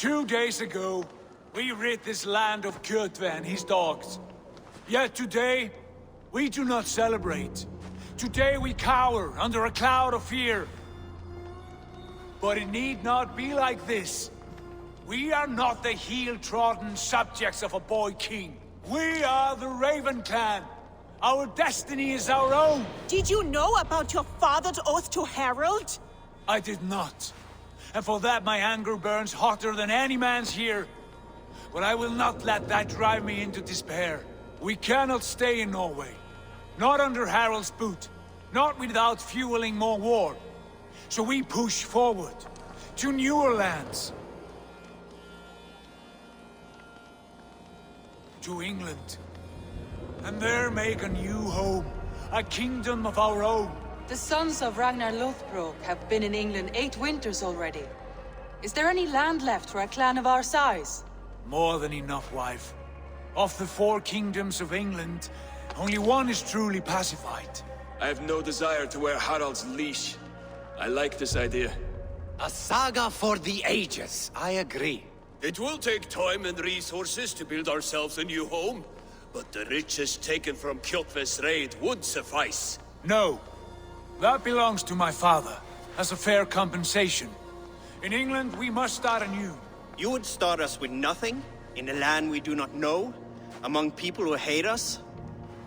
2 days ago, we rid this land of Kjotve and his dogs. Yet today, we do not celebrate. Today we cower under a cloud of fear. But it need not be like this. We are not the heel-trodden subjects of a boy king. We are the Raven Clan. Our destiny is our own. Did you know about your father's oath to Harold? I did not. And for that my anger burns hotter than any man's here. But I will not let that drive me into despair. We cannot stay in Norway. Not under Harald's boot. Not without fueling more war. So we push forward. To newer lands. To England. And there make a new home. A kingdom of our own. The sons of Ragnar Lothbrok have been in England 8 winters already. Is there any land left for a clan of our size? More than enough, wife. Of the 4 kingdoms of England, only one is truly pacified. I have no desire to wear Harald's leash. I like this idea. A saga for the ages, I agree. It will take time and resources to build ourselves a new home, but the riches taken from Kjotve's raid would suffice. No. That belongs to my father, as a fair compensation. In England, we must start anew. You would start us with nothing? In a land we do not know? Among people who hate us?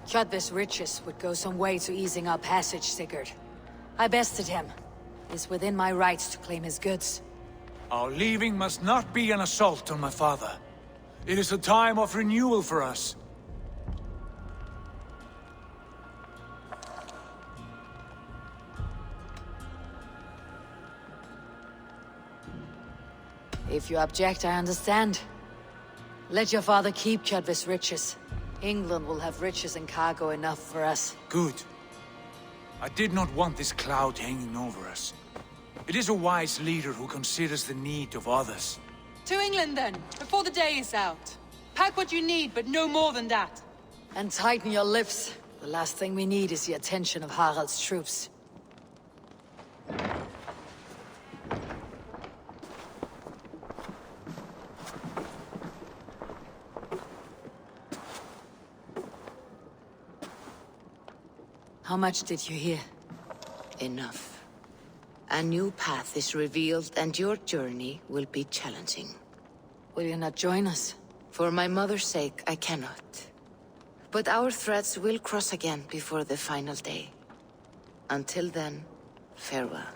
Kjotve's riches would go some way to easing our passage, Sigurd. I bested him. It's within my rights to claim his goods. Our leaving must not be an assault on my father. It is a time of renewal for us. If you object, I understand. Let your father keep Kjotve's riches. England will have riches and cargo enough for us. Good. I did not want this cloud hanging over us. It is a wise leader who considers the need of others. To England then, before the day is out. Pack what you need, but no more than that. And tighten your lips. The last thing we need is the attention of Harald's troops. How much did you hear? Enough. A new path is revealed, and your journey will be challenging. Will you not join us? For my mother's sake, I cannot. But our threads will cross again before the final day. Until then, farewell.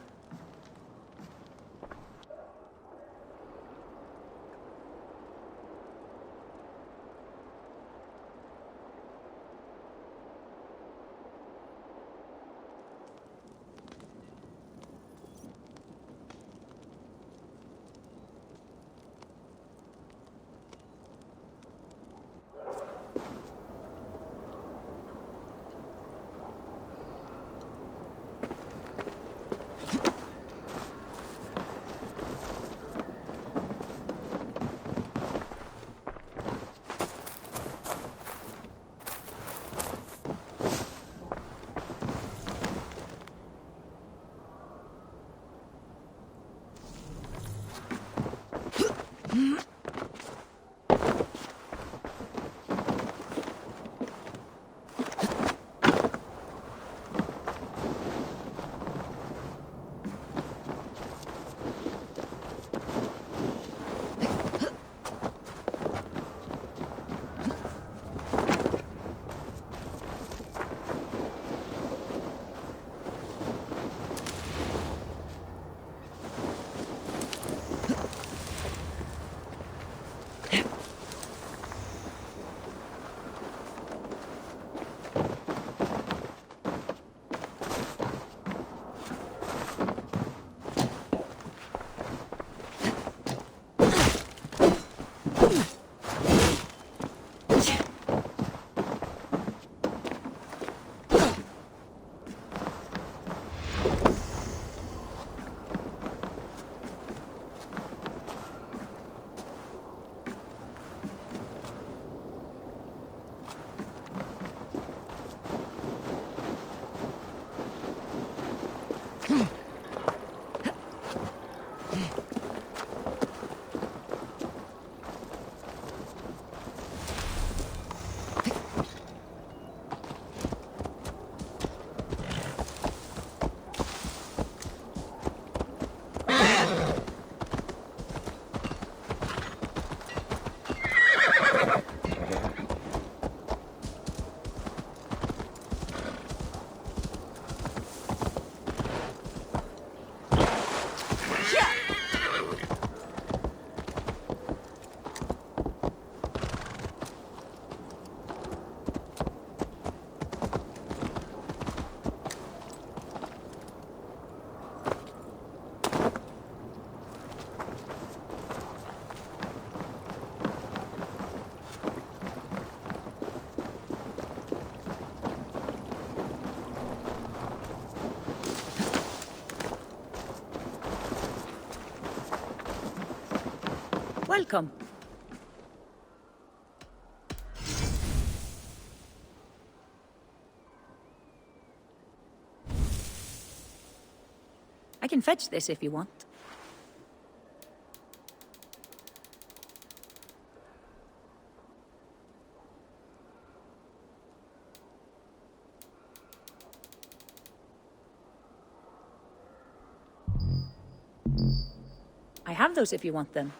Welcome. I can fetch this if you want. I have those if you want them.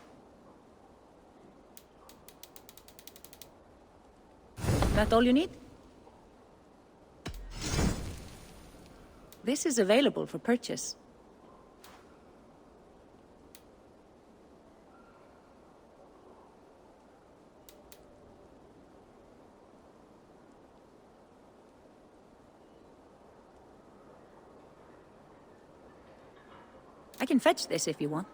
That all you need? This is available for purchase. I can fetch this if you want.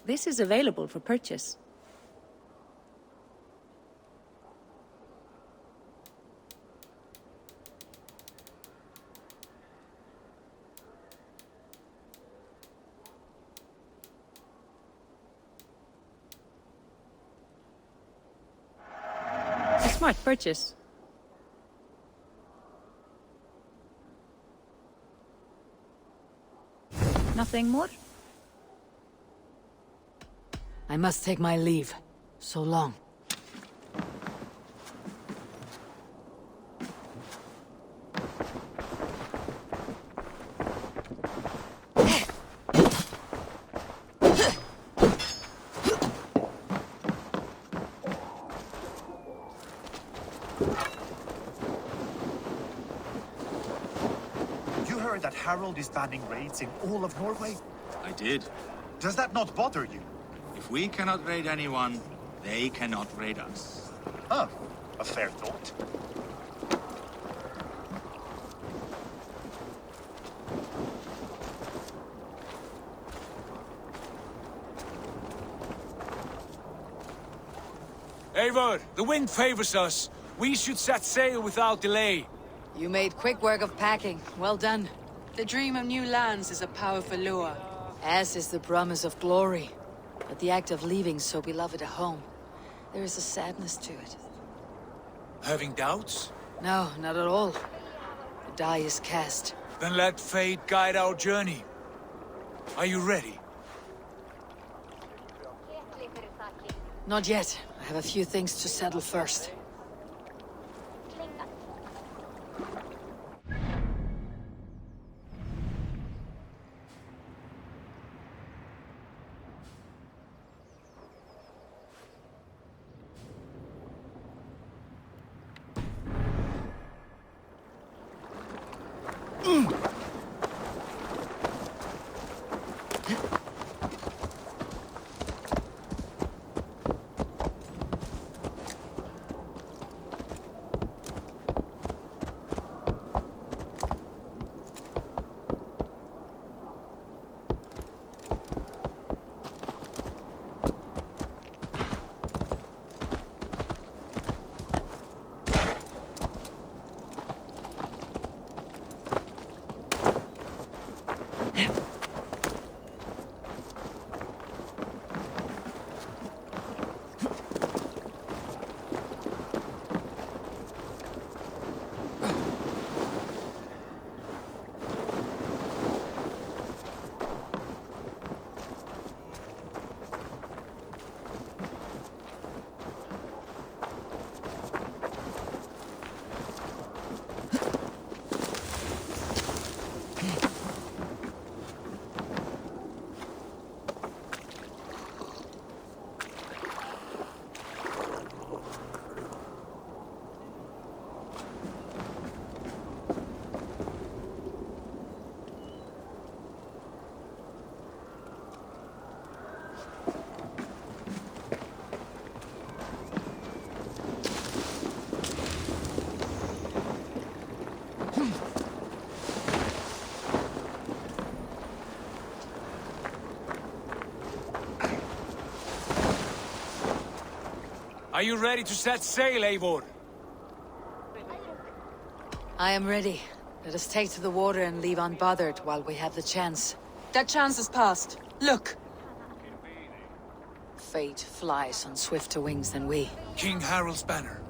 This is available for purchase. A smart purchase. Nothing more? I must take my leave. So long. You heard that Harold is banning raids in all of Norway? I did. Does that not bother you? If we cannot raid anyone, they cannot raid us. Huh. A fair thought. Eivor, the wind favors us. We should set sail without delay. You made quick work of packing. Well done. The dream of new lands is a powerful lure. As is the promise of glory. But the act of leaving so beloved a home, there is a sadness to it. Having doubts? No, not at all. The die is cast. Then let fate guide our journey. Are you ready? Not yet. I have a few things to settle first. Are you ready to set sail, Eivor? I am ready. Let us take to the water and leave unbothered while we have the chance. That chance is past. Look! Fate flies on swifter wings than we. King Harald's banner.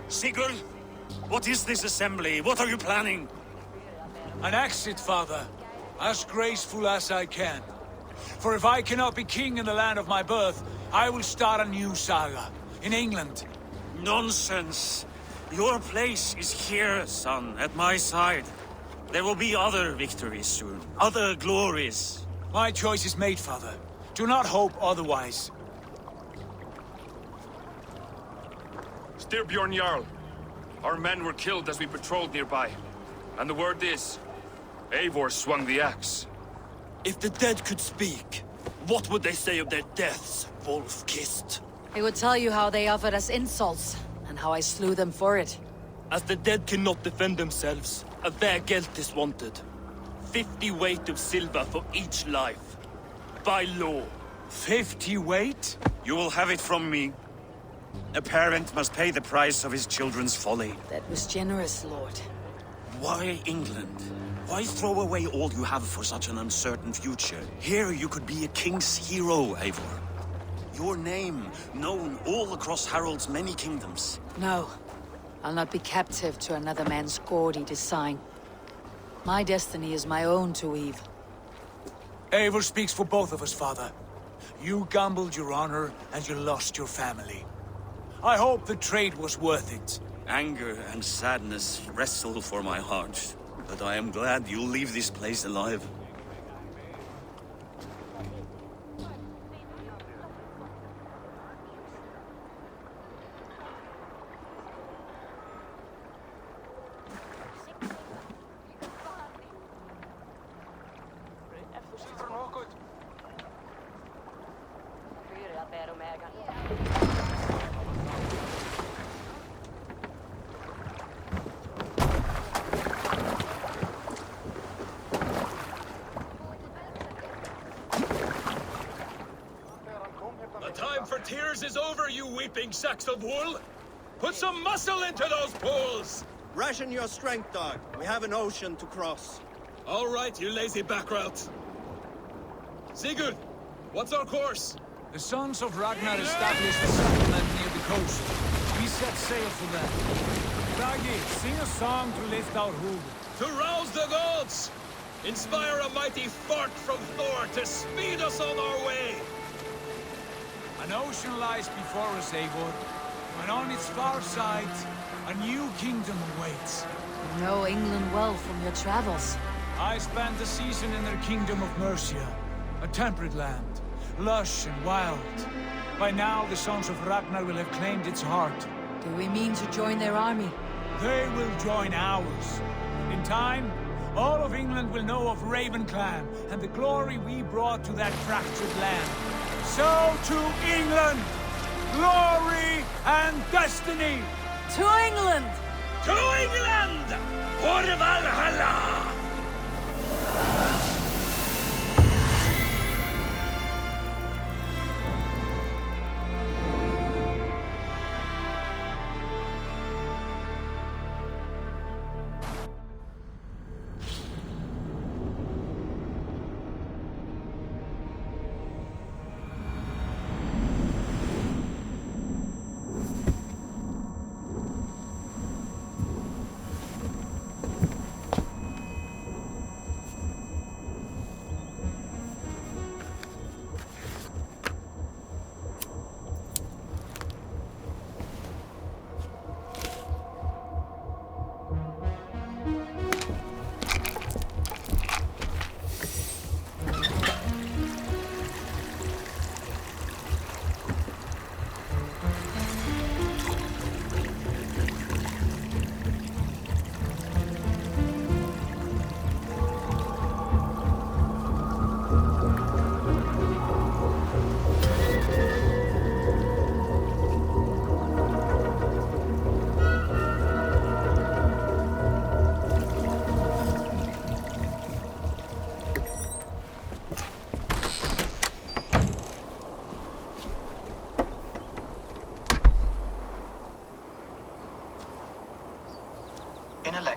Sigurd, what is this assembly? What are you planning? An exit, father. As graceful as I can. For if I cannot be king in the land of my birth, I will start a new saga. In England. Nonsense. Your place is here, son, at my side. There will be other victories soon. Other glories. My choice is made, father. Do not hope otherwise. Styrbjorn Jarl. Our men were killed as we patrolled nearby. And the word is... Eivor swung the axe. If the dead could speak, what would they say of their deaths, wolf-kissed? They would tell you how they offered us insults, and how I slew them for it. As the dead cannot defend themselves, a vergelt is wanted. 50 weight of silver for each life. By law. 50 weight? You will have it from me. A parent must pay the price of his children's folly. That was generous, Lord. Why England? Why throw away all you have for such an uncertain future? Here you could be a king's hero, Eivor. Your name known all across Harald's many kingdoms. No. I'll not be captive to another man's gaudy design. My destiny is my own to weave. Eivor speaks for both of us, father. You gambled your honor, and you lost your family. I hope the trade was worth it. Anger and sadness wrestle for my heart. But I am glad you'll leave this place alive. Tears is over, you weeping sacks of wool! Put some muscle into those pools! Ration your strength, dog. We have an ocean to cross. All right, you lazy backrout. Sigurd, what's our course? The sons of Ragnar established a settlement near the coast. We set sail for them. Bragi, sing a song to lift our hood. To rouse the gods! Inspire a mighty fart from Thor to speed us on our way! An ocean lies before us, Eivor, and on its far side, a new kingdom awaits. You know England well from your travels. I spent a season in their kingdom of Mercia, a temperate land, lush and wild. By now, the sons of Ragnar will have claimed its heart. Do we mean to join their army? They will join ours. In time, all of England will know of Ravenclan and the glory we brought to that fractured land. So to England! Glory and destiny! To England! To England! For Valhalla!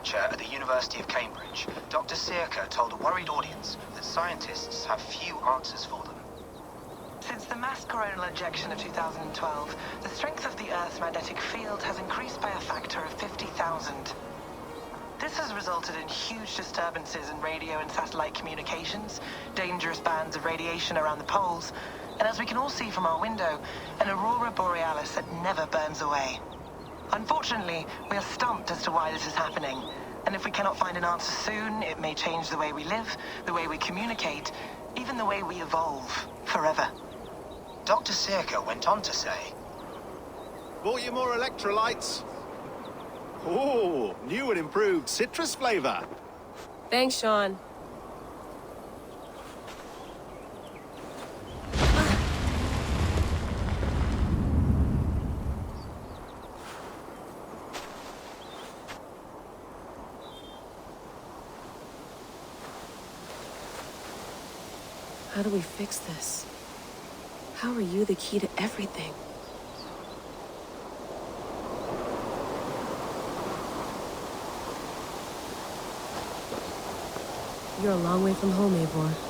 researcher at the University of Cambridge, Dr. Circa told a worried audience that scientists have few answers for them. Since the mass coronal ejection of 2012, the strength of the Earth's magnetic field has increased by a factor of 50,000. This has resulted in huge disturbances in radio and satellite communications, dangerous bands of radiation around the poles, and as we can all see from our window, an aurora borealis that never burns away. Unfortunately, we are stumped as to why this is happening, and if we cannot find an answer soon, it may change the way we live, the way we communicate, even the way we evolve, forever. Dr. Circa went on to say, Bought you more electrolytes? Oh, new and improved citrus flavor. Thanks, Sean. How do we fix this? How are you the key to everything? You're a long way from home, Eivor.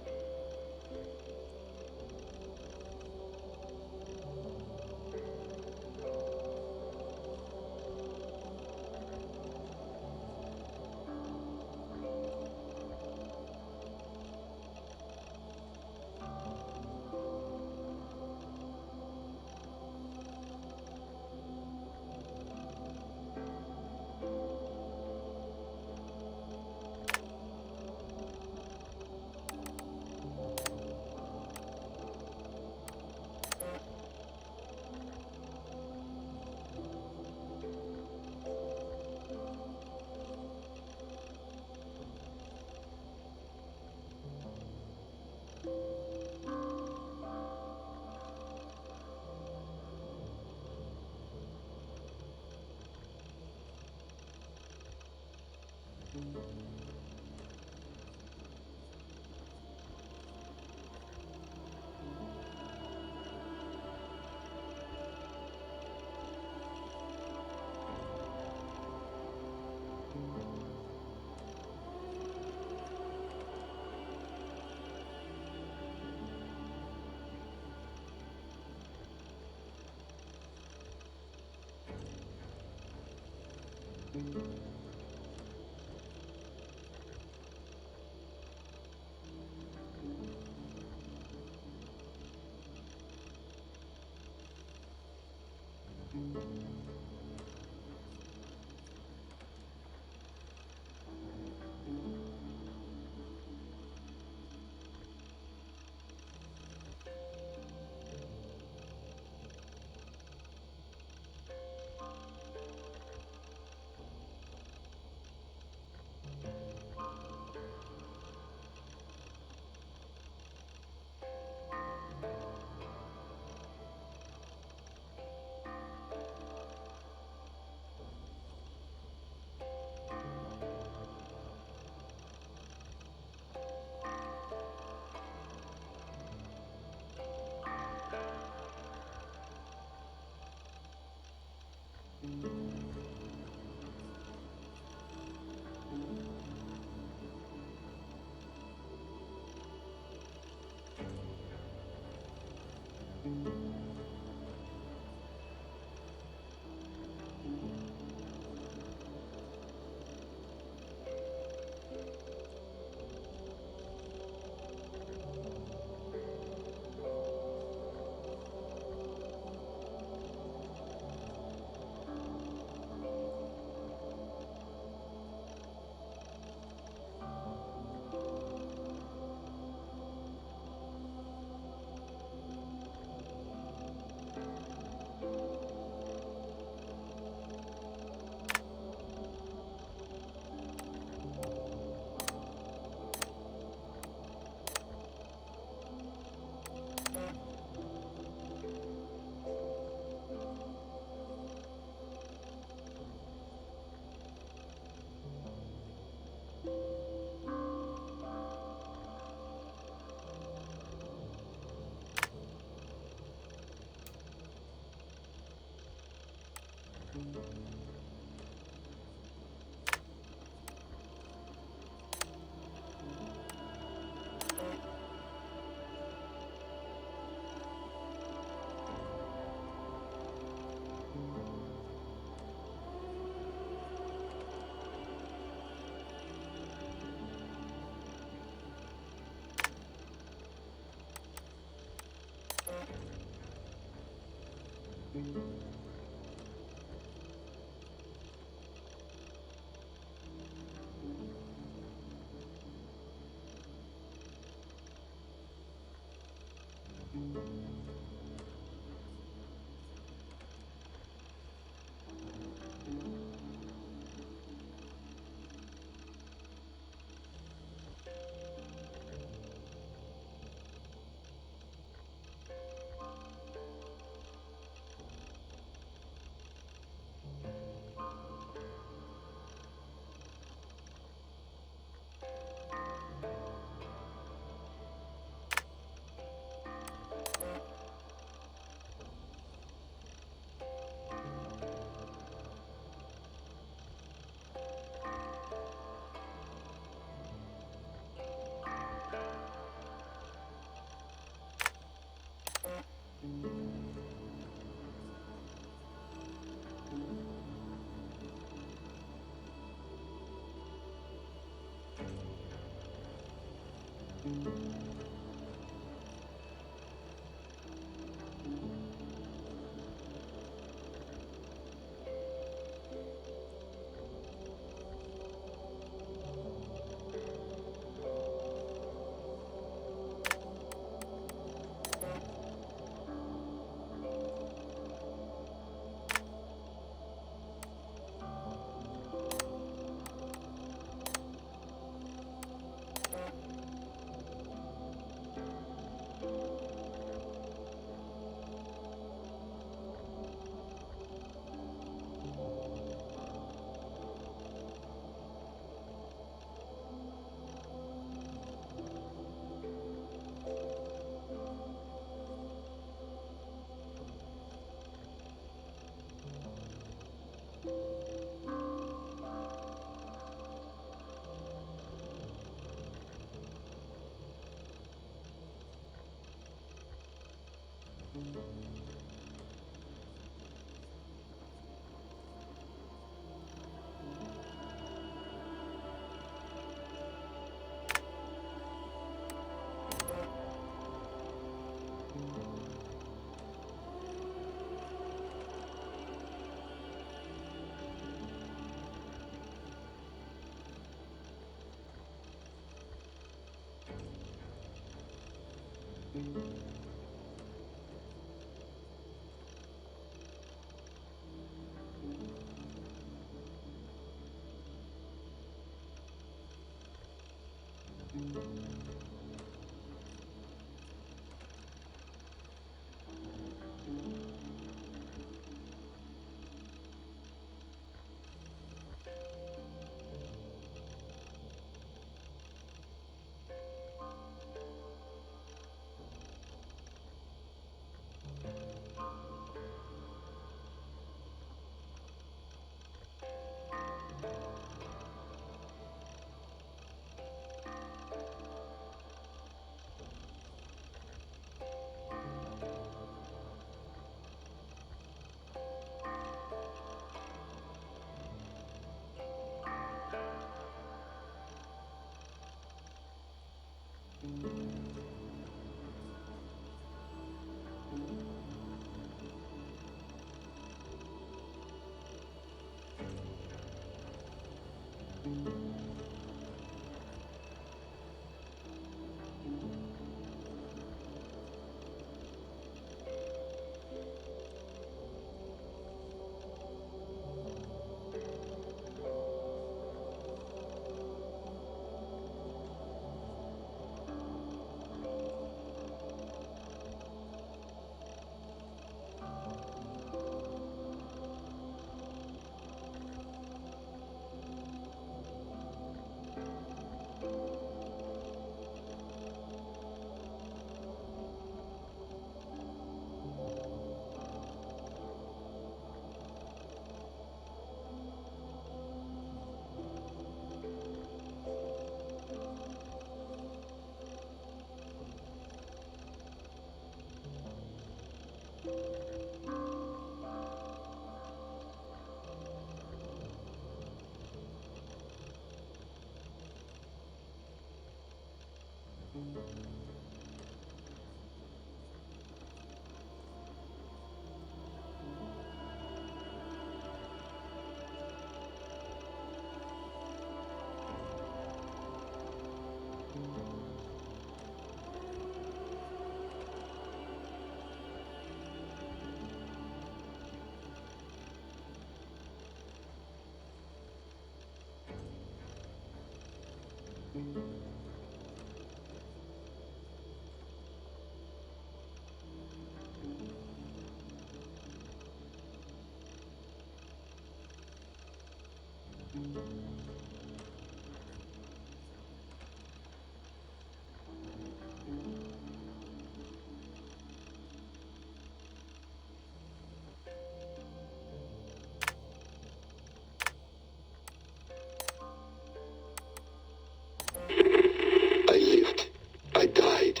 I lived, I died,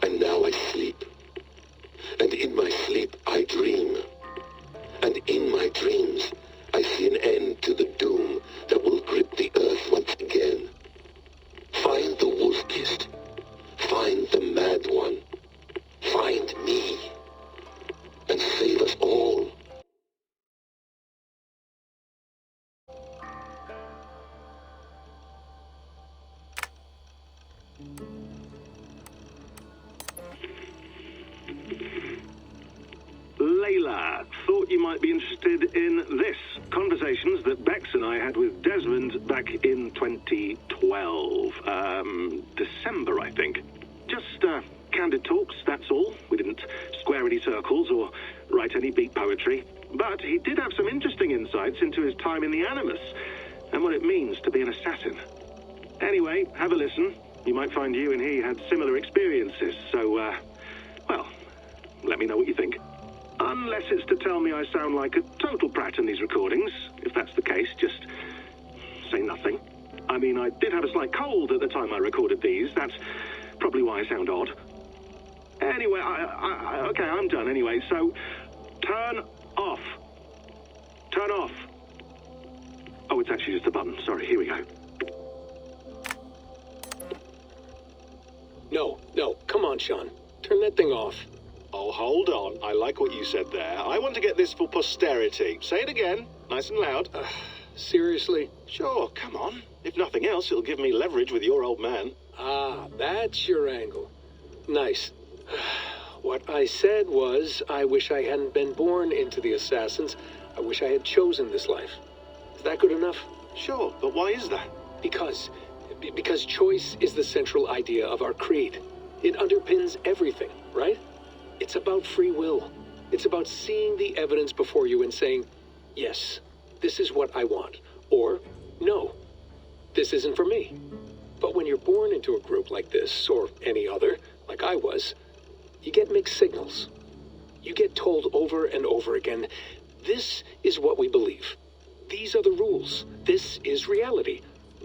and now I sleep. And in my sleep I dream. And in my dreams I see an end to the doom that will grip the earth once again. Find the wolf-kissed. Find the mad one. Find me. And save us all. Layla, thought you might be interested in this. Conversations that Bex and I had with Desmond back in 2012. December, I think. Just, candid talks, that's all. We didn't square any circles or write any beat poetry. But he did have some interesting insights into his time in the Animus and what it means to be an assassin. Anyway, have a listen. You might find you and he had similar experiences, so, well, let me know what you think. Unless it's to tell me I sound like a total prat in these recordings. If that's the case, just say nothing. I mean, I did have a slight cold at the time I recorded these. That's probably why I sound odd. Anyway, okay, I'm done anyway, so turn off. Turn off. Oh, it's actually just a button. Sorry, here we go. No, come on, Sean. Turn that thing off. Oh, hold on. I like what you said there. I want to get this for posterity. Say it again, nice and loud. Seriously? Sure, come on. If nothing else, it'll give me leverage with your old man. Ah, that's your angle. Nice. What I said was, I wish I hadn't been born into the Assassins. I wish I had chosen this life. Is that good enough? Sure, but why is that? Because choice is the central idea of our creed. It underpins everything, right? It's about free will. It's about seeing the evidence before you and saying, yes, this is what I want. Or, no, this isn't for me. But when you're born into a group like this, or any other, like I was, you get mixed signals. You get told over and over again, this is what we believe. These are the rules. This is reality.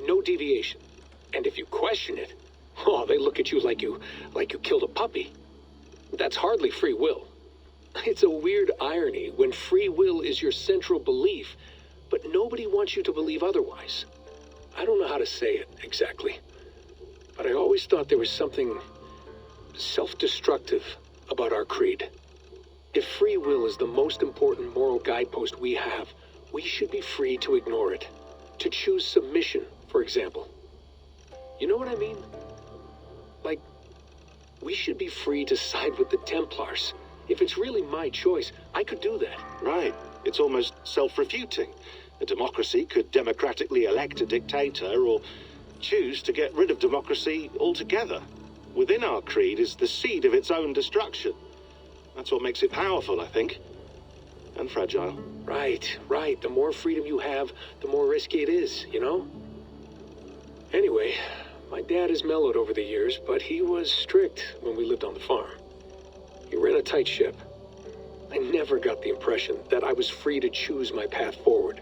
No deviation. And if you question it, oh, they look at you like you killed a puppy. That's hardly free will. It's a weird irony when free will is your central belief, but nobody wants you to believe otherwise. I don't know how to say it exactly, but I always thought there was something self-destructive about our creed. If free will is the most important moral guidepost we have, we should be free to ignore it. To choose submission, for example. You know what I mean? Like, we should be free to side with the Templars. If it's really my choice, I could do that. Right. It's almost self-refuting. A democracy could democratically elect a dictator or choose to get rid of democracy altogether. Within our creed is the seed of its own destruction. That's what makes it powerful, I think. And fragile. Right. The more freedom you have, the more risky it is, you know? Anyway, my dad has mellowed over the years, but he was strict when we lived on the farm. He ran a tight ship. I never got the impression that I was free to choose my path forward.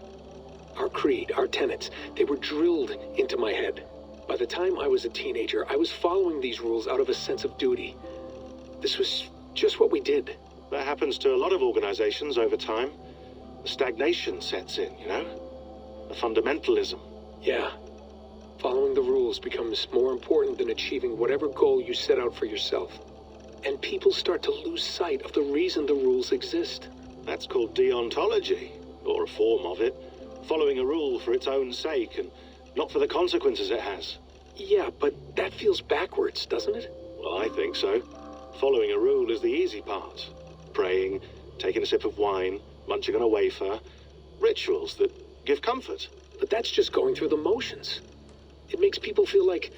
Our creed, our tenets, they were drilled into my head. By the time I was a teenager, I was following these rules out of a sense of duty. This was just what we did. That happens to a lot of organizations over time. The stagnation sets in, you know? The fundamentalism. Yeah. Following the rules becomes more important than achieving whatever goal you set out for yourself. And people start to lose sight of the reason the rules exist. That's called deontology, or a form of it. Following a rule for its own sake and not for the consequences it has. Yeah, but that feels backwards, doesn't it? Well, I think so. Following a rule is the easy part. Praying, taking a sip of wine, munching on a wafer. Rituals that give comfort. But that's just going through the motions. It makes people feel like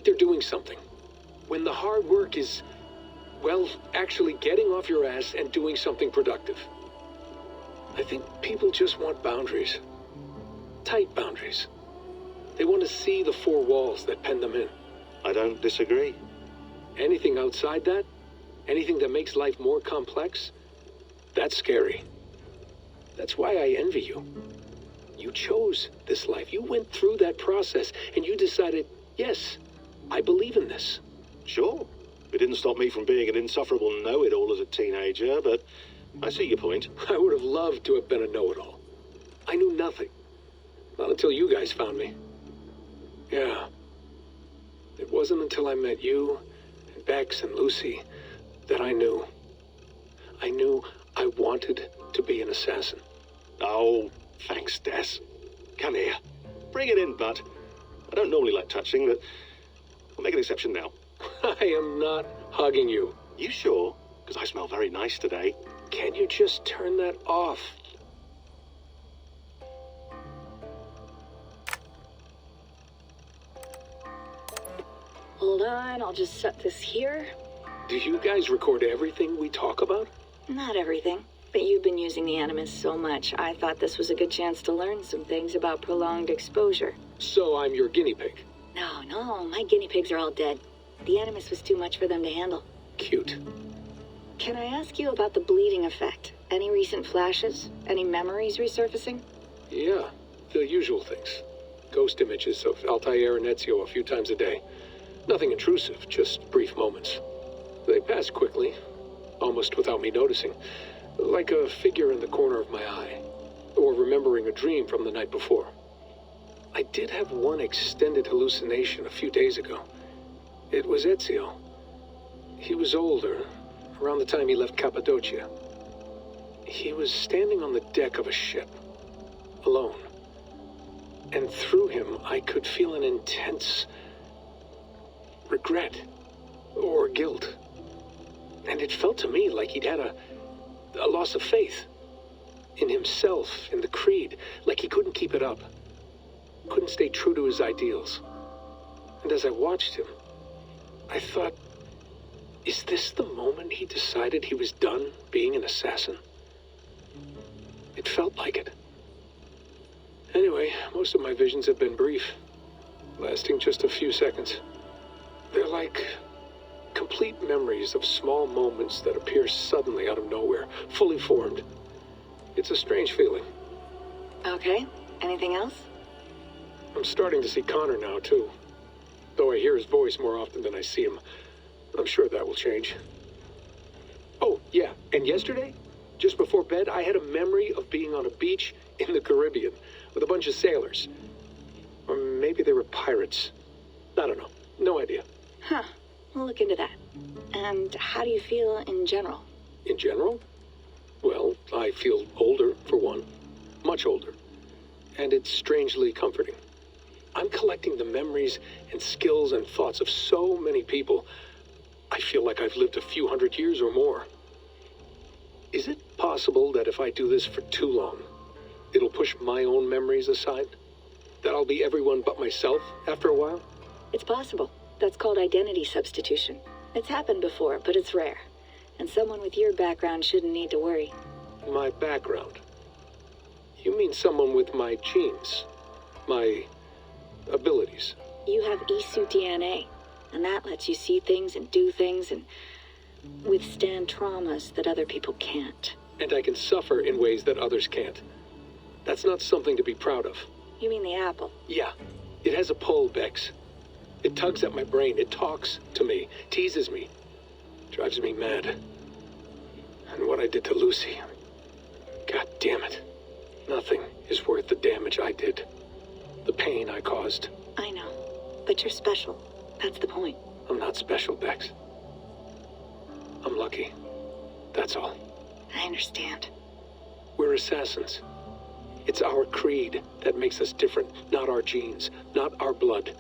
they're doing something. When the hard work is, well, actually getting off your ass and doing something productive. I think people just want boundaries. Tight boundaries. They want to see the four walls that pen them in. I don't disagree. Anything outside that, anything that makes life more complex, that's scary. That's why I envy you. You chose this life. You went through that process and you decided, yes, I believe in this. Sure. It didn't stop me from being an insufferable know-it-all as a teenager, but I see your point. I would have loved to have been a know-it-all. I knew nothing. Not until you guys found me. Yeah. It wasn't until I met you, and Bex and Lucy, that I knew. I knew I wanted to be an assassin. Oh, thanks, Des. Come here. Bring it in, bud. I don't normally like touching, but I'll make an exception now. I am not hugging you. You sure? Because I smell very nice today. Can you just turn that off? Hold on, I'll just set this here. Do you guys record everything we talk about? Not everything, but you've been using the Animus so much, I thought this was a good chance to learn some things about prolonged exposure. So I'm your guinea pig? No, my guinea pigs are all dead. The Animus was too much for them to handle. Cute. Can I ask you about the bleeding effect? Any recent flashes? Any memories resurfacing? Yeah, the usual things. Ghost images of Altair and Ezio a few times a day. Nothing intrusive, just brief moments. They pass quickly, almost without me noticing. Like a figure in the corner of my eye. Or remembering a dream from the night before. I did have one extended hallucination a few days ago. It was Ezio. He was older, around the time he left Cappadocia. He was standing on the deck of a ship, alone. And through him, I could feel an intense regret or guilt. And it felt to me like he'd had a loss of faith. In himself, in the Creed, like he couldn't keep it up. Couldn't stay true to his ideals. And as I watched him, I thought, is this the moment he decided he was done being an assassin? It felt like it. Anyway, most of my visions have been brief, lasting just a few seconds. They're like complete memories of small moments that appear suddenly out of nowhere, fully formed. It's a strange feeling. Okay, anything else? I'm starting to see Connor now, too. Though I hear his voice more often than I see him. I'm sure that will change. Oh, yeah, and yesterday, just before bed, I had a memory of being on a beach in the Caribbean with a bunch of sailors. Or maybe they were pirates. I don't know. No idea. Huh, we'll look into that. And how do you feel in general? In general? Well, I feel older, for one. Much older. And it's strangely comforting. I'm collecting the memories and skills and thoughts of so many people. I feel like I've lived a few hundred years or more. Is it possible that if I do this for too long, it'll push my own memories aside? That I'll be everyone but myself after a while? It's possible. That's called identity substitution. It's happened before, but it's rare. And someone with your background shouldn't need to worry. My background? You mean someone with my genes? My abilities? You have Isu DNA, and that lets you see things and do things and withstand traumas that other people can't. And I can suffer in ways that others can't. That's not something to be proud of. You mean the apple? Yeah. It has a pull, Bex. It tugs at my brain. It talks to me. Teases me. Drives me mad. And what I did to Lucy... God damn it. Nothing is worth the damage I did. The pain I caused. I know. But you're special. That's the point. I'm not special, Bex. I'm lucky. That's all. I understand. We're assassins. It's our creed that makes us different, not our genes, not our blood.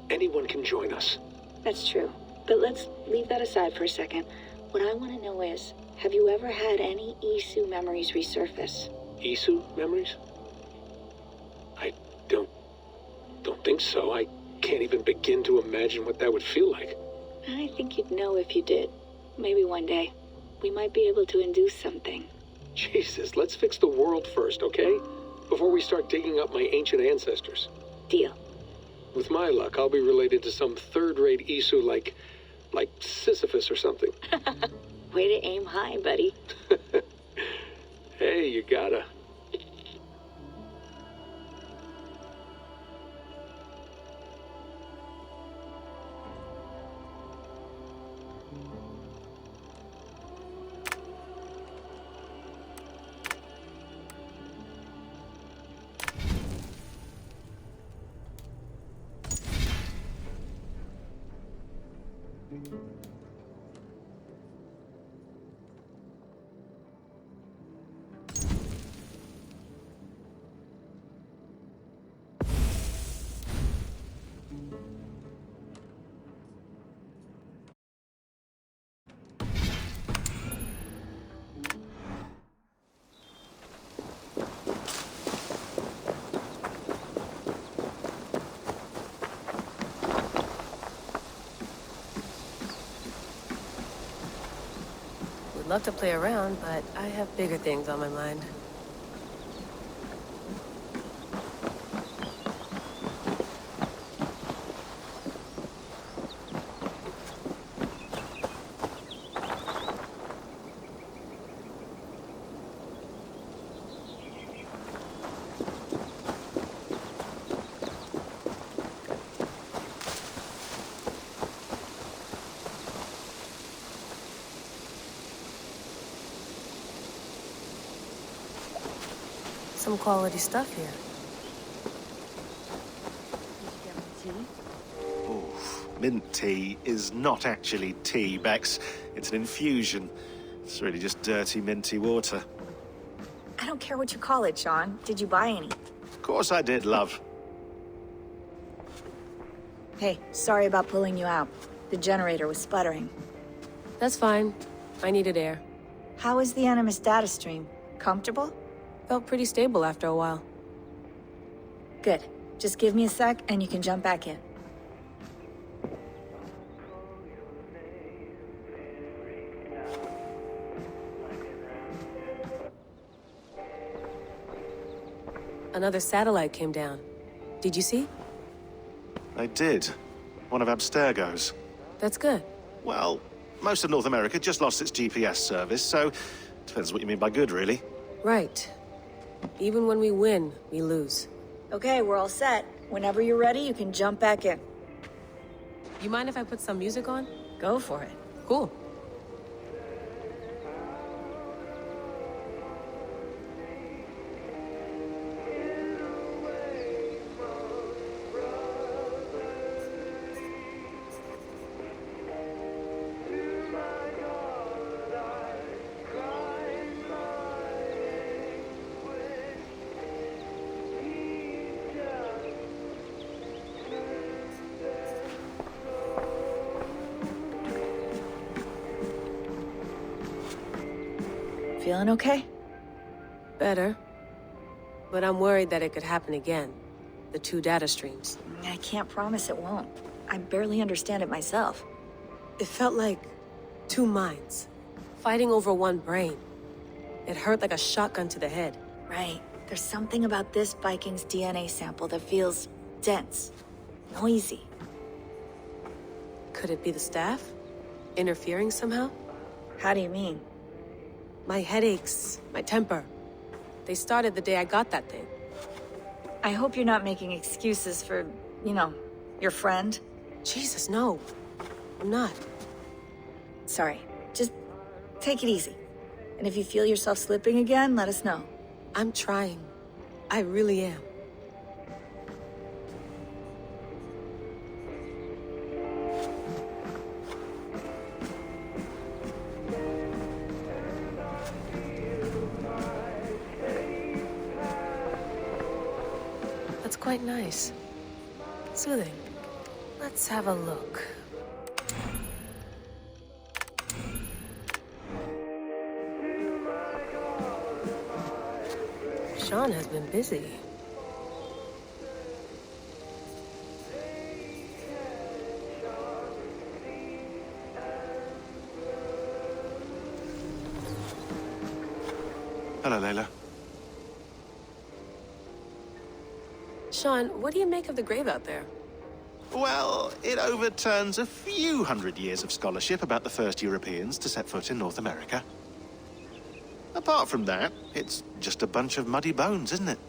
Anyone can join us. That's true. But let's leave that aside for a second. What I want to know is, have you ever had any Isu memories resurface? Isu memories? I don't think so. I can't even begin to imagine what that would feel like. I think you'd know if you did. Maybe one day. We might be able to induce something. Jesus, let's fix the world first, okay? Before we start digging up my ancient ancestors. Deal. With my luck, I'll be related to some third-rate Isu like Sisyphus or something. Way to aim high, buddy. Hey, you gotta. Would love to play around, but I have bigger things on my mind. Some quality stuff here. Mint tea is not actually tea, Bex. It's an infusion. It's really just dirty, minty water. I don't care what you call it, Sean. Did you buy any? Of course I did, love. Hey, sorry about pulling you out. The generator was sputtering. That's fine. I needed air. How is the Animus data stream? Comfortable? Felt pretty stable after a while. Good. Just give me a sec and you can jump back in. Another satellite came down. Did you see? I did. One of Abstergo's. That's good. Well, most of North America just lost its GPS service, so depends what you mean by good, really. Right. Even when we win, we lose. Okay, we're all set. Whenever you're ready, you can jump back in. You mind if I put some music on? Go for it. Cool. Feeling okay? Better. But I'm worried that it could happen again. The two data streams. I can't promise it won't. I barely understand it myself. It felt like two minds, fighting over one brain. It hurt like a shotgun to the head. Right. There's something about this Viking's DNA sample that feels dense, noisy. Could it be the staff? Interfering somehow? How do you mean? My headaches, my temper. They started the day I got that thing. I hope you're not making excuses for, you know, your friend. Jesus, no. I'm not. Sorry. Just take it easy. And if you feel yourself slipping again, let us know. I'm trying. I really am. That's quite nice. Soothing. Let's have a look. Sean has been busy. Hello, Layla. Sean, what do you make of the grave out there? Well, it overturns a few hundred years of scholarship about the first Europeans to set foot in North America. Apart from that, it's just a bunch of muddy bones, isn't it?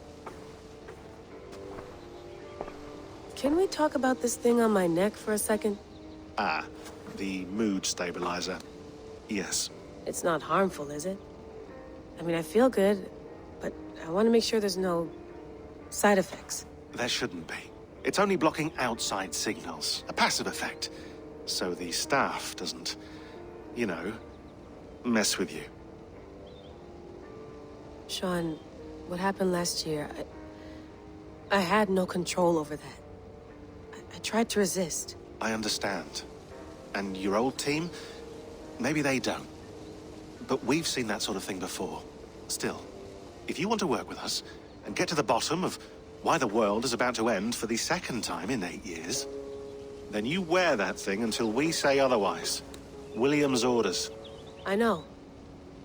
Can we talk about this thing on my neck for a second? Ah, the mood stabilizer. Yes. It's not harmful, is it? I mean, I feel good, but I want to make sure there's no side effects. There shouldn't be. It's only blocking outside signals, a passive effect. So the staff doesn't, you know, mess with you. Sean, what happened last year, I had no control over that. I tried to resist. I understand. And your old team, maybe they don't. But we've seen that sort of thing before. Still, if you want to work with us and get to the bottom of why the world is about to end for the second time in 8 years, then you wear that thing until we say otherwise. William's orders. I know.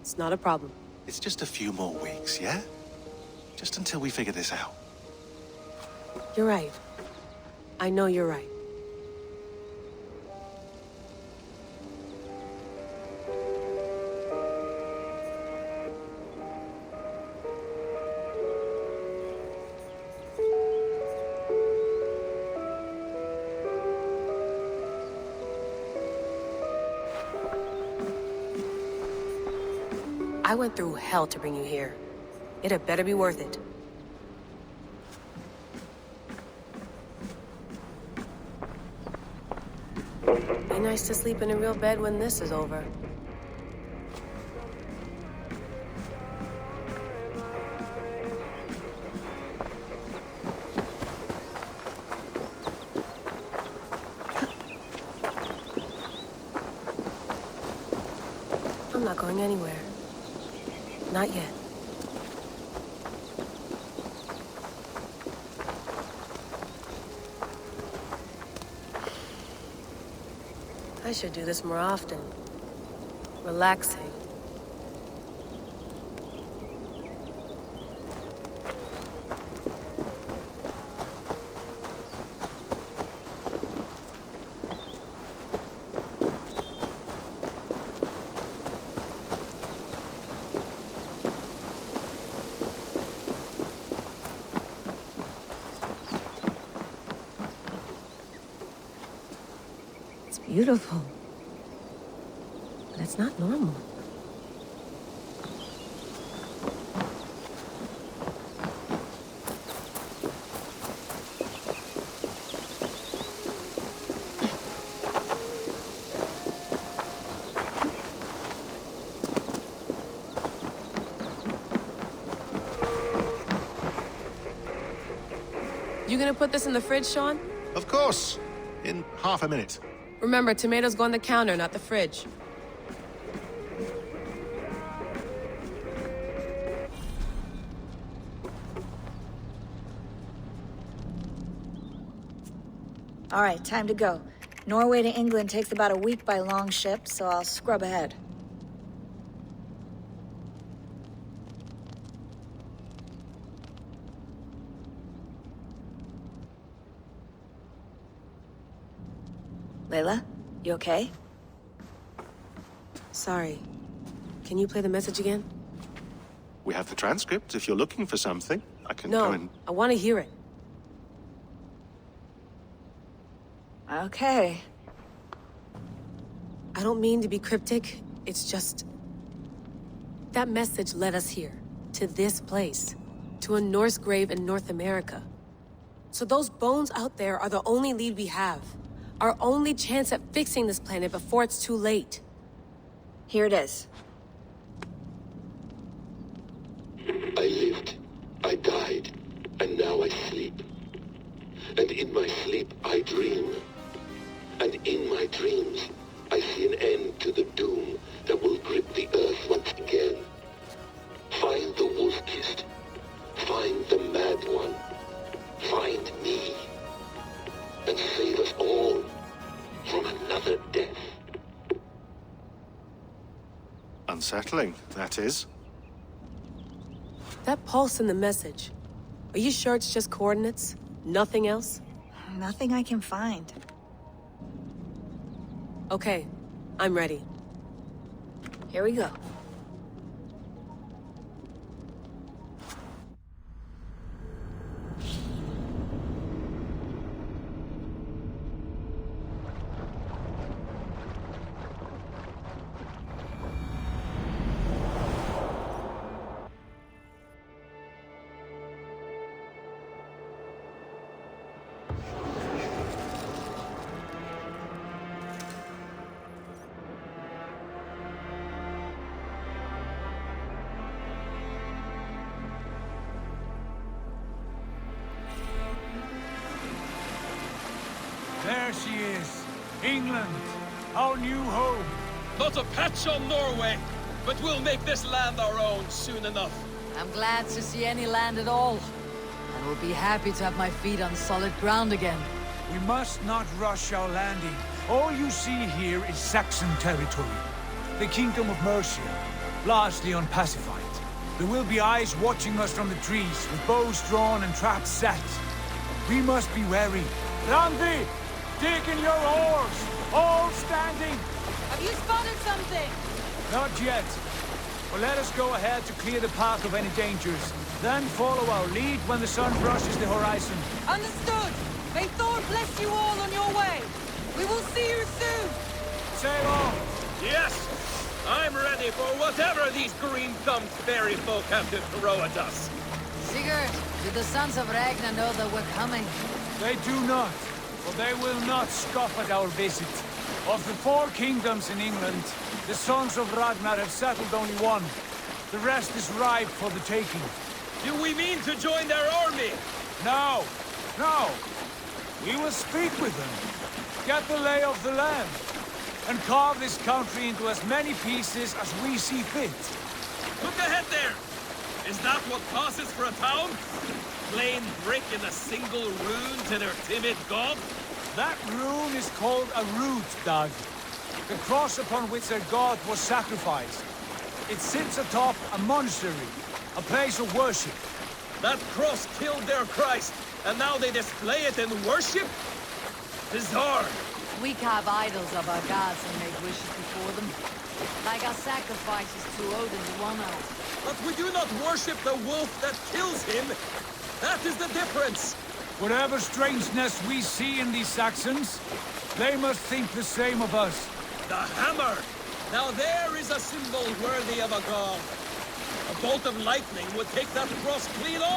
It's not a problem. It's just a few more weeks, yeah? Just until we figure this out. You're right. I know you're right. I went through hell to bring you here. It had better be worth it. Be nice to sleep in a real bed when this is over. not going anywhere. Not yet. I should do this more often. Relaxing. It's beautiful. But it's not normal. You gonna put this in the fridge, Sean? Of course. In half a minute. Remember, tomatoes go on the counter, not the fridge. All right, time to go. Norway to England takes about a week by long ship, so I'll scrub ahead. Layla, you okay? Sorry. Can you play the message again? We have the transcript. If you're looking for something, I can No, go and... I want to hear it. Okay. I don't mean to be cryptic. It's just... that message led us here. To this place. To a Norse grave in North America. So those bones out there are the only lead we have. Our only chance at fixing this planet before it's too late. Here it is. I lived, I died, and now I sleep. And in my sleep I dream. And in my dreams I see an end to the doom that will grip the earth once again. Find the wolf-kissed. Find the mad one. Find me. And save us all from another death. Unsettling, that is. That pulse in the message. Are you sure it's just coordinates? Nothing else? Nothing I can find. Okay, I'm ready. Here we go. There she is. England, our new home. Not a patch on Norway, but we'll make this land our own soon enough. I'm glad to see any land at all. And will be happy to have my feet on solid ground again. We must not rush our landing. All you see here is Saxon territory. The Kingdom of Mercia, largely unpacified. There will be eyes watching us from the trees, with bows drawn and traps set. We must be wary. Randi! Dig in your oars! All standing! Have you spotted something? Not yet. But let us go ahead to clear the path of any dangers. Then follow our lead when the sun brushes the horizon. Understood! May Thor bless you all on your way! We will see you soon! Sail on! Yes! I'm ready for whatever these green-thumbed fairy folk have to throw at us. Sigurd, do the sons of Ragnar know that we're coming? They do not, for they will not scoff at our visit. Of the 4 kingdoms in England, the sons of Ragnar have settled only one. The rest is ripe for the taking. Do we mean to join their army? No, no. We will speak with them. Get the lay of the land. and carve this country into as many pieces as we see fit. Look ahead there! Is that what passes for a town? Plain brick in a single rune to their timid god? That rune is called a root, Doug. The cross upon which their god was sacrificed. It sits atop a monastery, a place of worship. That cross killed their Christ, and now they display it in worship? Bizarre. We carve idols of our gods and make wishes before them. Like our sacrifices to Odin the One-Eyed. But we do not worship the wolf that kills him. That is the difference. Whatever strangeness we see in these Saxons, they must think the same of us. The hammer! Now there is a symbol worthy of a god. A bolt of lightning would take that cross clean off.